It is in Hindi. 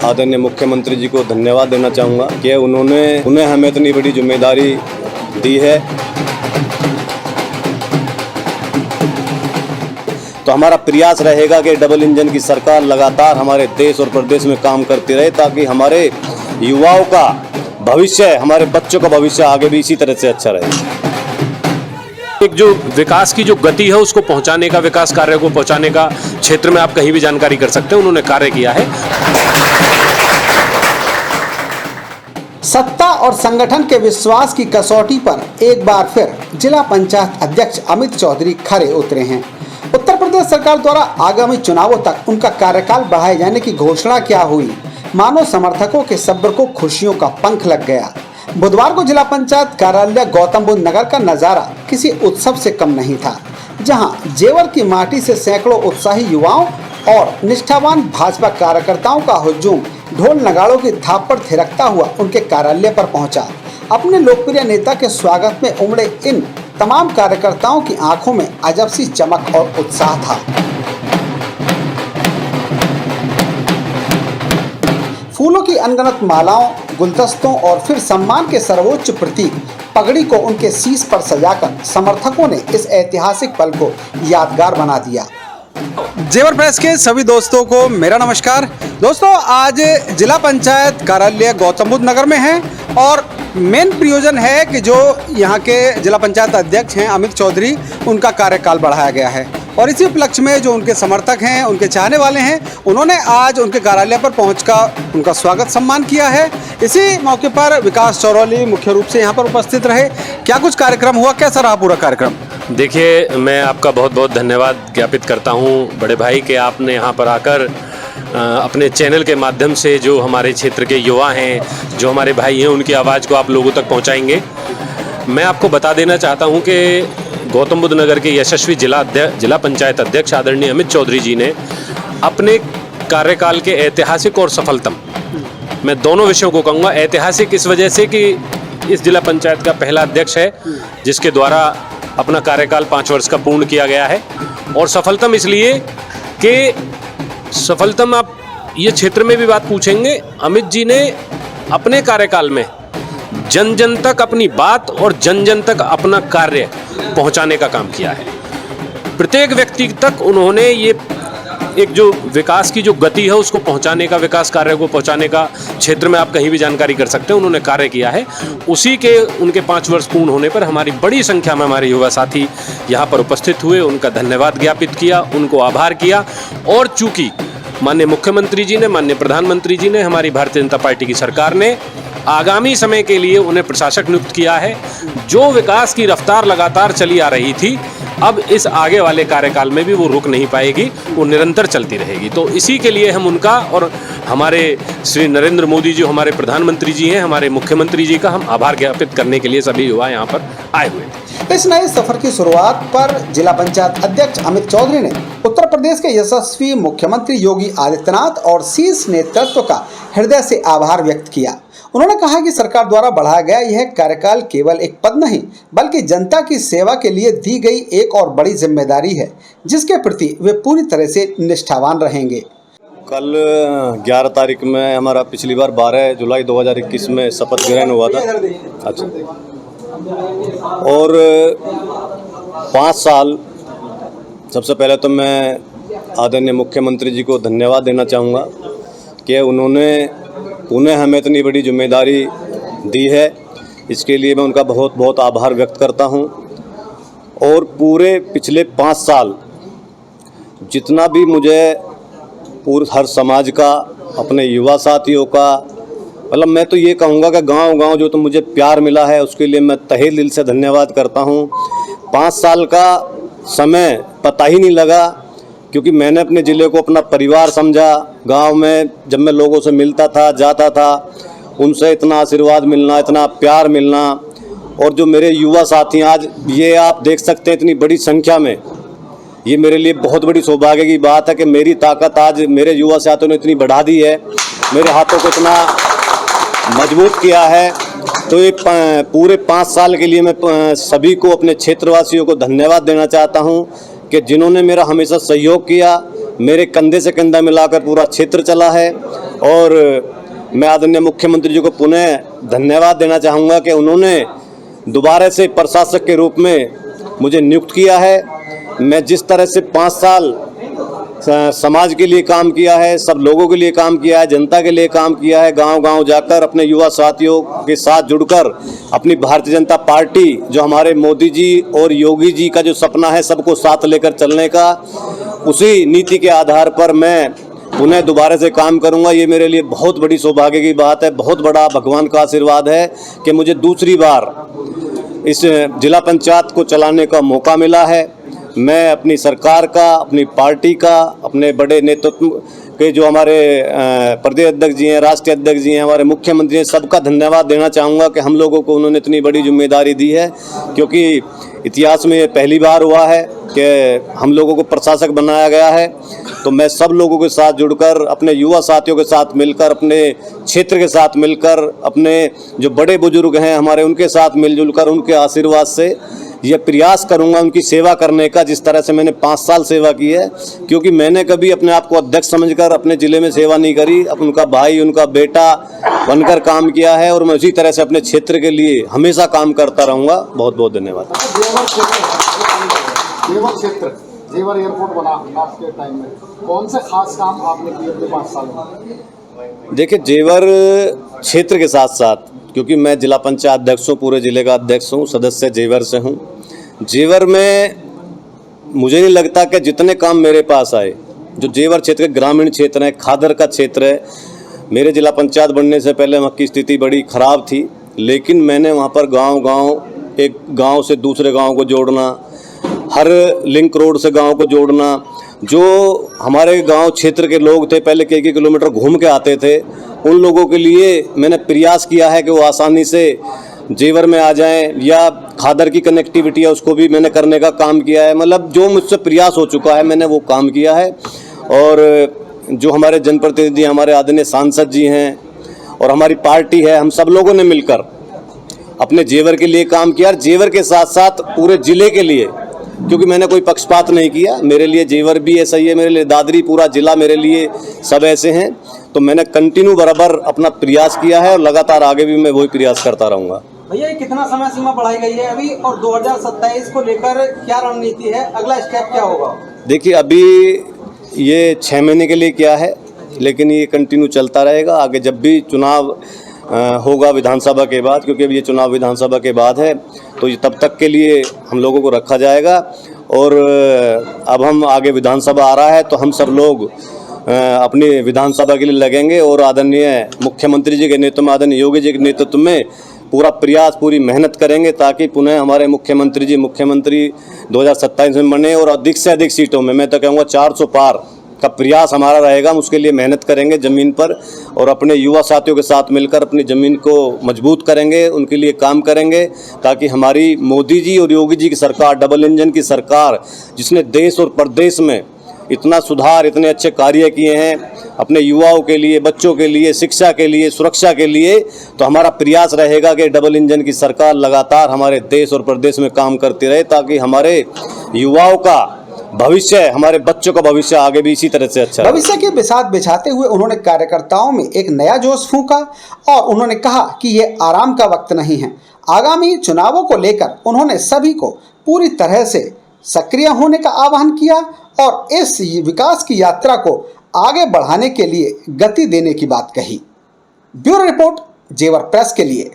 आदरणीय मुख्यमंत्री जी को धन्यवाद देना चाहूँगा कि उन्हें हमें इतनी बड़ी जिम्मेदारी दी है। तो हमारा प्रयास रहेगा कि डबल इंजन की सरकार लगातार हमारे देश और प्रदेश में काम करती रहे, ताकि हमारे युवाओं का भविष्य, हमारे बच्चों का भविष्य आगे भी इसी तरह से अच्छा रहे। एक जो विकास की जो गति है उसको पहुंचाने का, विकास कार्य को पहुंचाने का क्षेत्र में आप कहीं भी जानकारी कर सकते हैं, उन्होंने कार्य किया है। सत्ता और संगठन के विश्वास की कसौटी पर एक बार फिर जिला पंचायत अध्यक्ष अमित चौधरी खरे उतरे हैं। उत्तर प्रदेश सरकार द्वारा आगामी चुनावों तक उनका कार्यकाल बढ़ाए जाने की घोषणा क्या हुई, मानो समर्थकों के सब्र को खुशियों का पंख लग गया। बुधवार को जिला पंचायत कार्यालय गौतम बुद्ध नगर का नजारा किसी उत्सव से कम नहीं था, जहां जेवर की माटी से सैकड़ों उत्साही युवाओं और निष्ठावान भाजपा कार्यकर्ताओं का हुजूम ढोल नगाड़ों की थाप पर थिरकता हुआ उनके कार्यालय पर पहुंचा। अपने लोकप्रिय नेता के स्वागत में उमड़े इन तमाम कार्यकर्ताओं की आंखों में अजब सी चमक और उत्साह था। फूलों की अनगिनत मालाओं, गुलदस्तों और फिर सम्मान के सर्वोच्च प्रतीक पगड़ी को उनके शीश पर सजाकर समर्थकों ने इस ऐतिहासिक पल को यादगार बना दिया। जेवर प्रेस के सभी दोस्तों को मेरा नमस्कार। दोस्तों, आज जिला पंचायत कार्यालय गौतम बुद्ध नगर में है और मेन प्रयोजन है कि जो यहाँ के जिला पंचायत अध्यक्ष हैं अमित चौधरी, उनका कार्यकाल बढ़ाया गया है और इसी उपलक्ष्य में जो उनके समर्थक हैं, उनके चाहने वाले हैं, उन्होंने आज उनके कार्यालय पर पहुंचकर उनका स्वागत सम्मान किया है। इसी मौके पर विकास चौरौली मुख्य रूप से यहाँ पर उपस्थित रहे। क्या कुछ कार्यक्रम हुआ, कैसा रहा पूरा कार्यक्रम? देखिए, मैं आपका बहुत बहुत धन्यवाद ज्ञापित करता हूँ बड़े भाई कि आपने यहाँ पर आकर अपने चैनल के माध्यम से जो हमारे क्षेत्र के युवा हैं, जो हमारे भाई हैं, उनकी आवाज़ को आप लोगों तक पहुँचाएंगे। मैं आपको बता देना चाहता हूँ कि गौतम बुद्ध नगर के यशस्वी जिला पंचायत अध्यक्ष आदरणीय अमित चौधरी जी ने अपने कार्यकाल के ऐतिहासिक और सफलतम, मैं दोनों विषयों को कहूँगा। ऐतिहासिक इस वजह से कि इस जिला पंचायत का पहला अध्यक्ष है जिसके द्वारा अपना कार्यकाल 5 वर्ष का पूर्ण किया गया है, और सफलतम इसलिए कि सफलतम आप ये क्षेत्र में भी बात पूछेंगे, अमित जी ने अपने कार्यकाल में जन जन तक अपनी बात और जन जन तक अपना कार्य पहुंचाने का काम किया है। प्रत्येक व्यक्ति तक उन्होंने ये एक जो विकास की जो गति है उसको पहुंचाने का, विकास कार्य को पहुंचाने का क्षेत्र में आप कहीं भी जानकारी कर सकते हैं, उन्होंने कार्य किया है। उसी के उनके 5 वर्ष पूर्ण होने पर हमारी बड़ी संख्या में हमारे युवा साथी यहाँ पर उपस्थित हुए, उनका धन्यवाद ज्ञापित किया, उनको आभार किया। और चूँकि माननीय मुख्यमंत्री जी ने, माननीय प्रधानमंत्री जी ने, हमारी भारतीय जनता पार्टी की सरकार ने आगामी समय के लिए उन्हें प्रशासक नियुक्त किया है। जो विकास की रफ्तार लगातार चली आ रही थी, अब इस आगे वाले कार्यकाल में भी वो रुक नहीं पाएगी, वो निरंतर चलती रहेगी। तो इसी के लिए हम उनका और हमारे श्री नरेंद्र मोदी जी, हमारे प्रधानमंत्री जी हैं, हमारे मुख्यमंत्री जी का हम आभार ज्ञापित करने के लिए सभी युवा यहाँ पर आए हुए थे। इस नए सफर की शुरुआत पर जिला पंचायत अध्यक्ष अमित चौधरी ने उत्तर प्रदेश के यशस्वी मुख्यमंत्री योगी आदित्यनाथ और शीर्ष नेतृत्व का हृदय से आभार व्यक्त किया। उन्होंने कहा कि सरकार द्वारा बढ़ाया गया यह कार्यकाल केवल एक पद नहीं, बल्कि जनता की सेवा के लिए दी गई एक और बड़ी जिम्मेदारी है, जिसके प्रति वे पूरी तरह से निष्ठावान रहेंगे। कल 11 तारीख में हमारा पिछली बार 12 जुलाई 2021 में शपथ ग्रहण हुआ था। अच्छा, और 5 साल, सबसे पहले तो मैं आदरणीय मुख्यमंत्री जी को धन्यवाद देना चाहूँगा कि उन्हें हमें इतनी बड़ी जिम्मेदारी दी है। इसके लिए मैं उनका बहुत बहुत आभार व्यक्त करता हूं। और पूरे पिछले 5 साल जितना भी मुझे हर समाज का, अपने युवा साथियों का, मतलब मैं तो ये कहूँगा कि गांव-गांव जो तो मुझे प्यार मिला है, उसके लिए मैं तहे दिल से धन्यवाद करता हूं। 5 साल का समय पता ही नहीं लगा, क्योंकि मैंने अपने ज़िले को अपना परिवार समझा। गांव में जब मैं लोगों से मिलता था, जाता था, उनसे इतना आशीर्वाद मिलना, इतना प्यार मिलना, और जो मेरे युवा साथी आज ये आप देख सकते हैं इतनी बड़ी संख्या में, ये मेरे लिए बहुत बड़ी सौभाग्य की बात है कि मेरी ताकत आज मेरे युवा साथियों ने इतनी बढ़ा दी है। मेरे हाथों को इतना मजबूत किया है। तो ये पूरे 5 साल के लिए मैं सभी को, अपने क्षेत्रवासियों को धन्यवाद देना चाहता हूं कि जिन्होंने मेरा हमेशा सहयोग किया, मेरे कंधे से कंधा मिलाकर पूरा क्षेत्र चला है। और मैं आदरणीय मुख्यमंत्री जी को पुनः धन्यवाद देना चाहूँगा कि उन्होंने दोबारा से प्रशासक के रूप में मुझे नियुक्त किया है। मैं जिस तरह से 5 साल समाज के लिए काम किया है, सब लोगों के लिए काम किया है, जनता के लिए काम किया है, गांव-गांव जाकर अपने युवा साथियों के साथ जुड़कर अपनी भारतीय जनता पार्टी, जो हमारे मोदी जी और योगी जी का जो सपना है सबको साथ लेकर चलने का, उसी नीति के आधार पर मैं पुनः दोबारा से काम करूंगा। ये मेरे लिए बहुत बड़ी सौभाग्य की बात है, बहुत बड़ा भगवान का आशीर्वाद है कि मुझे दूसरी बार इस जिला पंचायत को चलाने का मौका मिला है। मैं अपनी सरकार का, अपनी पार्टी का, अपने बड़े नेतृत्व के जो हमारे प्रदेश अध्यक्ष जी हैं, राष्ट्रीय अध्यक्ष जी हैं, हमारे मुख्यमंत्री हैं, सबका धन्यवाद देना चाहूँगा कि हम लोगों को उन्होंने इतनी बड़ी जिम्मेदारी दी है। क्योंकि इतिहास में ये पहली बार हुआ है कि हम लोगों को प्रशासक बनाया गया है। तो मैं सब लोगों के साथ जुड़कर, अपने युवा साथियों के साथ मिलकर, अपने क्षेत्र के साथ मिलकर, अपने जो बड़े बुजुर्ग हैं हमारे, उनके साथ मिलजुल कर, उनके आशीर्वाद से ये प्रयास करूंगा उनकी सेवा करने का, जिस तरह से मैंने 5 साल सेवा की है। क्योंकि मैंने कभी अपने आप को अध्यक्ष समझकर अपने ज़िले में सेवा नहीं करी, उनका भाई, उनका बेटा बनकर काम किया है। और मैं उसी तरह से अपने क्षेत्र के लिए हमेशा काम करता रहूँगा। बहुत बहुत धन्यवाद। जेवर एयरपोर्ट बना आपके टाइम में, कौन से खास काम आपने किए अपने 5 साल में? देखिए, जेवर क्षेत्र के साथ साथ, क्योंकि मैं जिला पंचायत अध्यक्ष हूँ, पूरे ज़िले का अध्यक्ष हूँ, सदस्य जेवर से हूँ। जेवर में मुझे नहीं लगता कि जितने काम मेरे पास आए, जो जेवर क्षेत्र के ग्रामीण क्षेत्र है, खादर का क्षेत्र है, मेरे जिला पंचायत बनने से पहले वहाँ की स्थिति बड़ी ख़राब थी। लेकिन मैंने वहाँ पर गांव-गांव, एक गांव से दूसरे गांव को जोड़ना, हर लिंक रोड से गांव को जोड़ना, जो हमारे गांव क्षेत्र के लोग थे पहले कई किलोमीटर घूम के आते थे, उन लोगों के लिए मैंने प्रयास किया है कि वो आसानी से जेवर में आ जाएं, या खादर की कनेक्टिविटी है उसको भी मैंने करने का काम किया है। मतलब जो मुझसे प्रयास हो चुका है मैंने वो काम किया है। और जो हमारे जनप्रतिनिधि, हमारे आदरणीय सांसद जी हैं और हमारी पार्टी है, हम सब लोगों ने मिलकर अपने जेवर के लिए काम किया। और जेवर के साथ साथ पूरे ज़िले के लिए, क्योंकि मैंने कोई पक्षपात नहीं किया, मेरे लिए जेवर भी ऐसा ही है, मेरे लिए दादरी, पूरा ज़िला मेरे लिए सब ऐसे हैं। तो मैंने कंटिन्यू बराबर अपना प्रयास किया है और लगातार आगे भी मैं वही प्रयास करता रहूँगा। भैया, ये कितना समय सीमा बढ़ाई गई है अभी, और 2027 को लेकर क्या रणनीति है, अगला स्टेप क्या होगा? देखिए, अभी ये 6 महीने के लिए क्या है, लेकिन ये कंटिन्यू चलता रहेगा। आगे जब भी चुनाव होगा विधानसभा के बाद, क्योंकि अब ये चुनाव विधानसभा के बाद है, तो ये तब तक के लिए हम लोगों को रखा जाएगा। और अब हम आगे विधानसभा आ रहा है तो हम सब लोग अपनी विधानसभा के लिए लगेंगे और आदरणीय मुख्यमंत्री जी के नेतृत्व में, आदरणीय योगी जी के नेतृत्व में पूरा प्रयास, पूरी मेहनत करेंगे ताकि पुनः हमारे मुख्यमंत्री जी मुख्यमंत्री 2027 में बने और अधिक से अधिक सीटों में, मैं तो कहूँगा 400 पार का प्रयास हमारा रहेगा। हम उसके लिए मेहनत करेंगे ज़मीन पर, और अपने युवा साथियों के साथ मिलकर अपनी ज़मीन को मजबूत करेंगे, उनके लिए काम करेंगे, ताकि हमारी मोदी जी और योगी जी की सरकार, डबल इंजन की सरकार, जिसने देश और प्रदेश में इतना सुधार, इतने अच्छे कार्य किए हैं अपने युवाओं के लिए, बच्चों के लिए, शिक्षा के लिए, सुरक्षा के लिए, तो हमारा प्रयास रहेगा कि डबल इंजन की सरकार लगातार हमारे देश और प्रदेश में काम करती रहे, ताकि हमारे युवाओं का भविष्य, हमारे बच्चों का भविष्य आगे भी इसी तरह से अच्छा रहे। भविष्य के बिसात बिछाते हुए उन्होंने कार्यकर्ताओं में एक नया जोश फूंका और उन्होंने कहा कि ये आराम का वक्त नहीं है। आगामी चुनावों को लेकर उन्होंने सभी को पूरी तरह से सक्रिय होने का आह्वान किया और इस विकास की यात्रा को आगे बढ़ाने के लिए गति देने की बात कही। ब्यूरो रिपोर्ट, जेवर प्रेस के लिए।